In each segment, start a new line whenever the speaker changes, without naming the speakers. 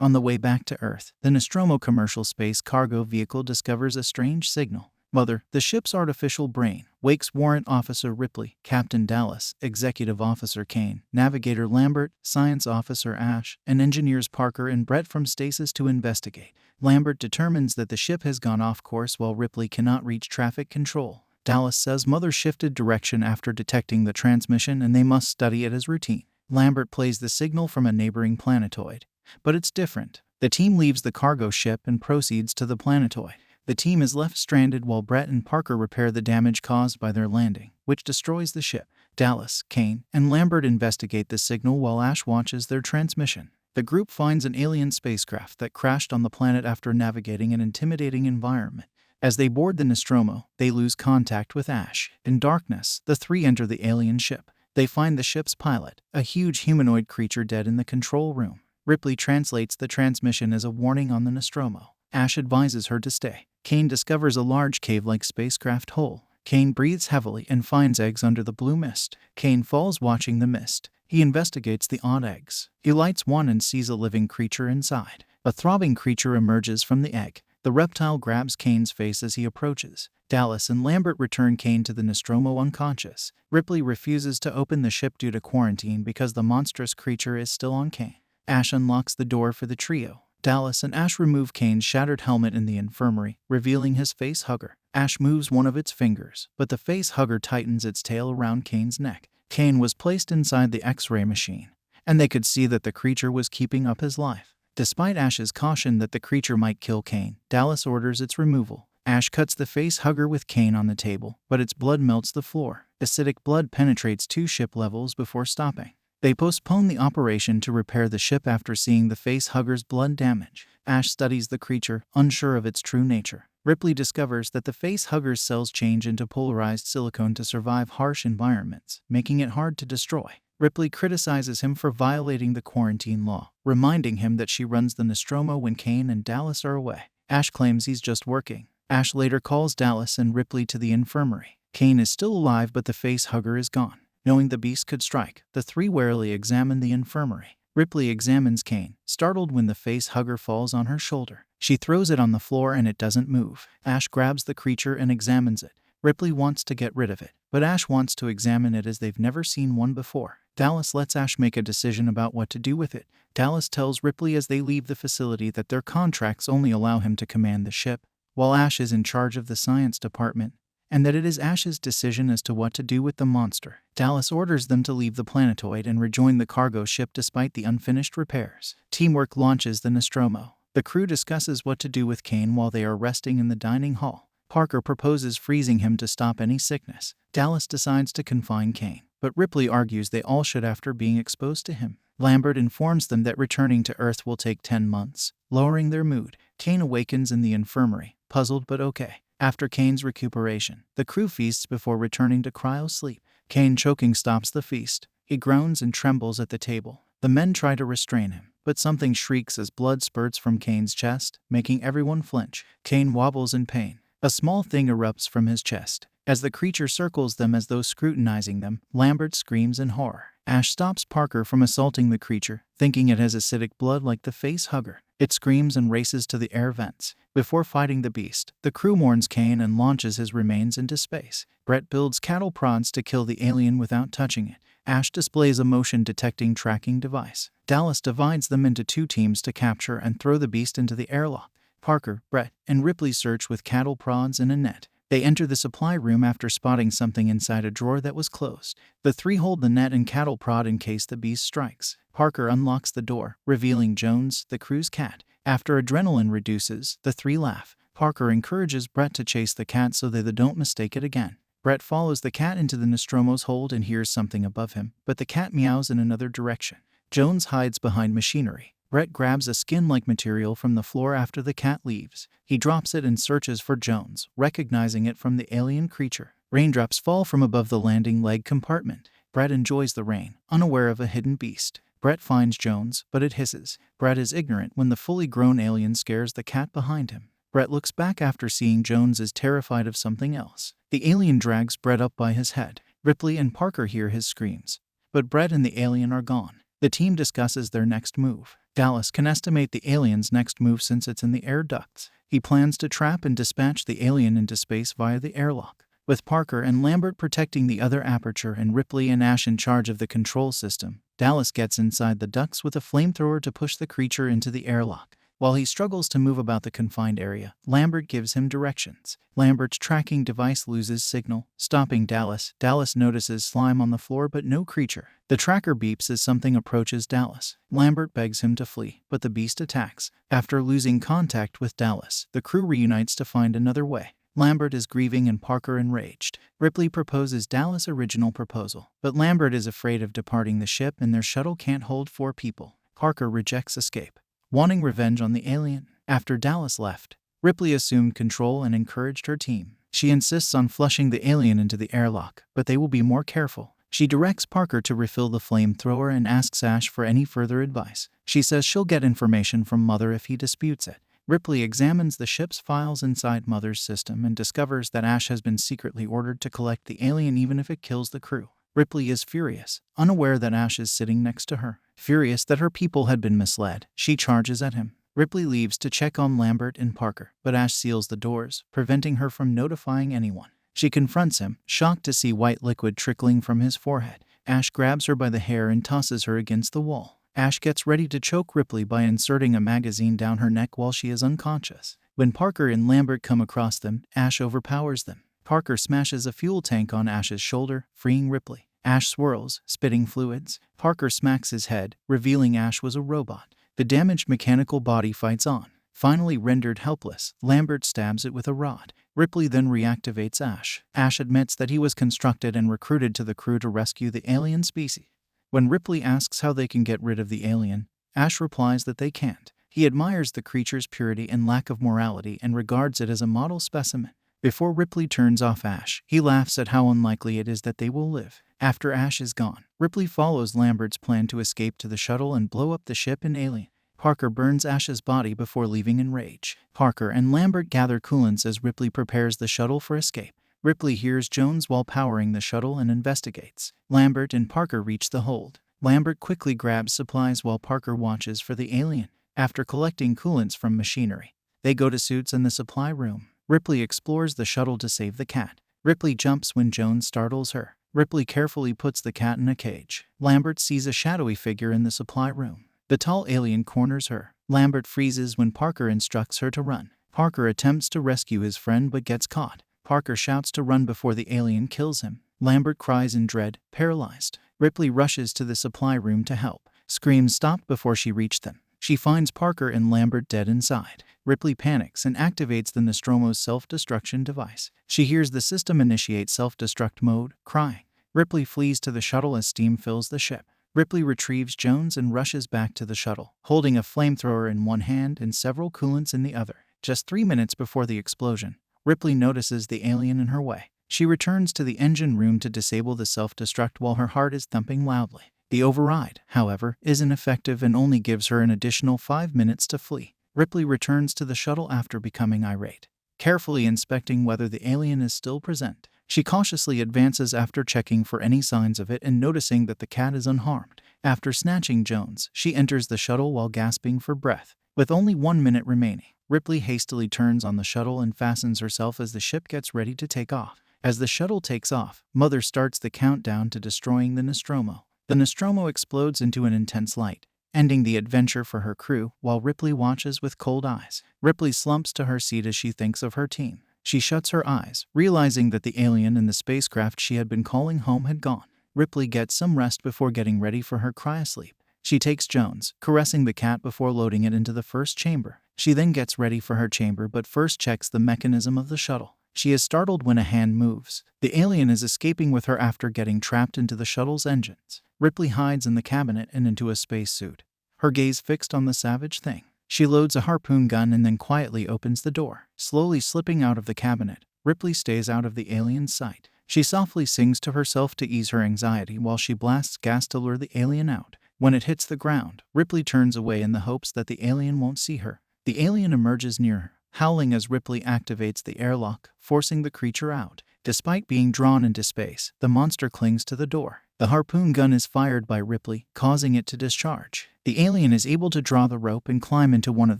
On the way back to Earth, the Nostromo commercial space cargo vehicle discovers a strange signal. Mother, the ship's artificial brain, wakes Warrant Officer Ripley, Captain Dallas, Executive Officer Kane, Navigator Lambert, Science Officer Ash, and Engineers Parker and Brett from stasis to investigate. Lambert determines that the ship has gone off course while Ripley cannot reach traffic control. Dallas says Mother shifted direction after detecting the transmission and they must study it as routine. Lambert plays the signal from a neighboring planetoid. But it's different. The team leaves the cargo ship and proceeds to the planetoid. The team is left stranded while Brett and Parker repair the damage caused by their landing, which destroys the ship. Dallas, Kane, and Lambert investigate the signal while Ash watches their transmission. The group finds an alien spacecraft that crashed on the planet after navigating an intimidating environment. As they board the Nostromo, they lose contact with Ash. In darkness, the three enter the alien ship. They find the ship's pilot, a huge humanoid creature dead in the control room. Ripley translates the transmission as a warning on the Nostromo. Ash advises her to stay. Kane discovers a large cave-like spacecraft hole. Kane breathes heavily and finds eggs under the blue mist. Kane falls watching the mist. He investigates the odd eggs. He lights one and sees a living creature inside. A throbbing creature emerges from the egg. The reptile grabs Kane's face as he approaches. Dallas and Lambert return Kane to the Nostromo unconscious. Ripley refuses to open the ship due to quarantine because the monstrous creature is still on Kane. Ash unlocks the door for the trio. Dallas and Ash remove Kane's shattered helmet in the infirmary, revealing his face hugger. Ash moves one of its fingers, but the face hugger tightens its tail around Kane's neck. Kane was placed inside the X-ray machine, and they could see that the creature was keeping up his life. Despite Ash's caution that the creature might kill Kane, Dallas orders its removal. Ash cuts the face hugger with Kane on the table, but its blood melts the floor. Acidic blood penetrates 2 ship levels before stopping. They postpone the operation to repair the ship after seeing the face hugger's blood damage. Ash studies the creature, unsure of its true nature. Ripley discovers that the face hugger's cells change into polarized silicone to survive harsh environments, making it hard to destroy. Ripley criticizes him for violating the quarantine law, reminding him that she runs the Nostromo when Kane and Dallas are away. Ash claims he's just working. Ash later calls Dallas and Ripley to the infirmary. Kane is still alive, but the face hugger is gone. Knowing the beast could strike, the three warily examine the infirmary. Ripley examines Kane, startled when the face hugger falls on her shoulder. She throws it on the floor and it doesn't move. Ash grabs the creature and examines it. Ripley wants to get rid of it, but Ash wants to examine it as they've never seen one before. Dallas lets Ash make a decision about what to do with it. Dallas tells Ripley as they leave the facility that their contracts only allow him to command the ship, while Ash is in charge of the science department, and that it is Ash's decision as to what to do with the monster. Dallas orders them to leave the planetoid and rejoin the cargo ship despite the unfinished repairs. Teamwork launches the Nostromo. The crew discusses what to do with Kane while they are resting in the dining hall. Parker proposes freezing him to stop any sickness. Dallas decides to confine Kane, but Ripley argues they all should after being exposed to him. Lambert informs them that returning to Earth will take 10 months, lowering their mood. Kane awakens in the infirmary, puzzled but okay. After Kane's recuperation, the crew feasts before returning to cryo-sleep. Kane choking stops the feast. He groans and trembles at the table. The men try to restrain him, but something shrieks as blood spurts from Kane's chest, making everyone flinch. Kane wobbles in pain. A small thing erupts from his chest. As the creature circles them as though scrutinizing them, Lambert screams in horror. Ash stops Parker from assaulting the creature, thinking it has acidic blood like the face hugger. It screams and races to the air vents. Before fighting the beast, the crew mourns Kane and launches his remains into space. Brett builds cattle prods to kill the alien without touching it. Ash displays a motion-detecting tracking device. Dallas divides them into 2 teams to capture and throw the beast into the airlock. Parker, Brett, and Ripley search with cattle prods and a net. They enter the supply room after spotting something inside a drawer that was closed. The 3 hold the net and cattle prod in case the beast strikes. Parker unlocks the door, revealing Jones, the crew's cat. After adrenaline reduces, the 3 laugh. Parker encourages Brett to chase the cat so they don't mistake it again. Brett follows the cat into the Nostromo's hold and hears something above him, but the cat meows in another direction. Jones hides behind machinery. Brett grabs a skin-like material from the floor after the cat leaves. He drops it and searches for Jones, recognizing it from the alien creature. Raindrops fall from above the landing leg compartment. Brett enjoys the rain, unaware of a hidden beast. Brett finds Jones, but it hisses. Brett is ignorant when the fully grown alien scares the cat behind him. Brett looks back after seeing Jones is terrified of something else. The alien drags Brett up by his head. Ripley and Parker hear his screams, but Brett and the alien are gone. The team discusses their next move. Dallas can estimate the alien's next move since it's in the air ducts. He plans to trap and dispatch the alien into space via the airlock. With Parker and Lambert protecting the other aperture and Ripley and Ash in charge of the control system, Dallas gets inside the ducts with a flamethrower to push the creature into the airlock. While he struggles to move about the confined area, Lambert gives him directions. Lambert's tracking device loses signal, stopping Dallas. Dallas notices slime on the floor but no creature. The tracker beeps as something approaches Dallas. Lambert begs him to flee, but the beast attacks. After losing contact with Dallas, the crew reunites to find another way. Lambert is grieving and Parker enraged. Ripley proposes Dallas' original proposal, but Lambert is afraid of departing the ship and their shuttle can't hold 4 people. Parker rejects escape, wanting revenge on the alien. After Dallas left, Ripley assumed control and encouraged her team. She insists on flushing the alien into the airlock, but they will be more careful. She directs Parker to refill the flamethrower and asks Ash for any further advice. She says she'll get information from Mother if he disputes it. Ripley examines the ship's files inside Mother's system and discovers that Ash has been secretly ordered to collect the alien even if it kills the crew. Ripley is furious, unaware that Ash is sitting next to her. Furious that her people had been misled, she charges at him. Ripley leaves to check on Lambert and Parker, but Ash seals the doors, preventing her from notifying anyone. She confronts him, shocked to see white liquid trickling from his forehead. Ash grabs her by the hair and tosses her against the wall. Ash gets ready to choke Ripley by inserting a magazine down her neck while she is unconscious. When Parker and Lambert come across them, Ash overpowers them. Parker smashes a fuel tank on Ash's shoulder, freeing Ripley. Ash swirls, spitting fluids. Parker smacks his head, revealing Ash was a robot. The damaged mechanical body fights on. Finally rendered helpless, Lambert stabs it with a rod. Ripley then reactivates Ash. Ash admits that he was constructed and recruited to the crew to rescue the alien species. When Ripley asks how they can get rid of the alien, Ash replies that they can't. He admires the creature's purity and lack of morality and regards it as a model specimen. Before Ripley turns off Ash, he laughs at how unlikely it is that they will live. After Ash is gone, Ripley follows Lambert's plan to escape to the shuttle and blow up the ship and alien. Parker burns Ash's body before leaving in rage. Parker and Lambert gather coolants as Ripley prepares the shuttle for escape. Ripley hears Jones while powering the shuttle and investigates. Lambert and Parker reach the hold. Lambert quickly grabs supplies while Parker watches for the alien. After collecting coolants from machinery, they go to suits in the supply room. Ripley explores the shuttle to save the cat. Ripley jumps when Jones startles her. Ripley carefully puts the cat in a cage. Lambert sees a shadowy figure in the supply room. The tall alien corners her. Lambert freezes when Parker instructs her to run. Parker attempts to rescue his friend but gets caught. Parker shouts to run before the alien kills him. Lambert cries in dread, paralyzed. Ripley rushes to the supply room to help. Screams stopped before she reached them. She finds Parker and Lambert dead inside. Ripley panics and activates the Nostromo's self-destruction device. She hears the system initiate self-destruct mode, crying. Ripley flees to the shuttle as steam fills the ship. Ripley retrieves Jones and rushes back to the shuttle, holding a flamethrower in one hand and several coolants in the other. Just 3 minutes before the explosion, Ripley notices the alien in her way. She returns to the engine room to disable the self-destruct while her heart is thumping loudly. The override, however, is ineffective and only gives her an additional 5 minutes to flee. Ripley returns to the shuttle after becoming irate, carefully inspecting whether the alien is still present. She cautiously advances after checking for any signs of it and noticing that the cat is unharmed. After snatching Jones, she enters the shuttle while gasping for breath. With only 1 minute remaining, Ripley hastily turns on the shuttle and fastens herself as the ship gets ready to take off. As the shuttle takes off, Mother starts the countdown to destroying the Nostromo. The Nostromo explodes into an intense light, ending the adventure for her crew while Ripley watches with cold eyes. Ripley slumps to her seat as she thinks of her team. She shuts her eyes, realizing that the alien in the spacecraft she had been calling home had gone. Ripley gets some rest before getting ready for her cryosleep. She takes Jones, caressing the cat before loading it into the first chamber. She then gets ready for her chamber but first checks the mechanism of the shuttle. She is startled when a hand moves. The alien is escaping with her after getting trapped into the shuttle's engines. Ripley hides in the cabinet and into a spacesuit, her gaze fixed on the savage thing. She loads a harpoon gun and then quietly opens the door. Slowly slipping out of the cabinet, Ripley stays out of the alien's sight. She softly sings to herself to ease her anxiety while she blasts gas to lure the alien out. When it hits the ground, Ripley turns away in the hopes that the alien won't see her. The alien emerges near her, howling as Ripley activates the airlock, forcing the creature out. Despite being drawn into space, the monster clings to the door. The harpoon gun is fired by Ripley, causing it to discharge. The alien is able to draw the rope and climb into one of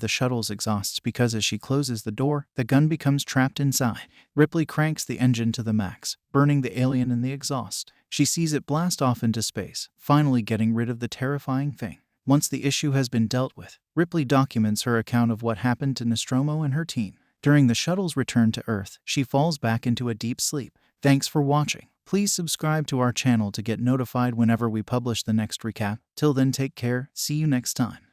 the shuttle's exhausts because as she closes the door, the gun becomes trapped inside. Ripley cranks the engine to the max, burning the alien in the exhaust. She sees it blast off into space, finally getting rid of the terrifying thing. Once the issue has been dealt with, Ripley documents her account of what happened to Nostromo and her team. During the shuttle's return to Earth, she falls back into a deep sleep. Thanks for watching. Please subscribe to our channel to get notified whenever we publish the next recap. Till then, take care. See you next time.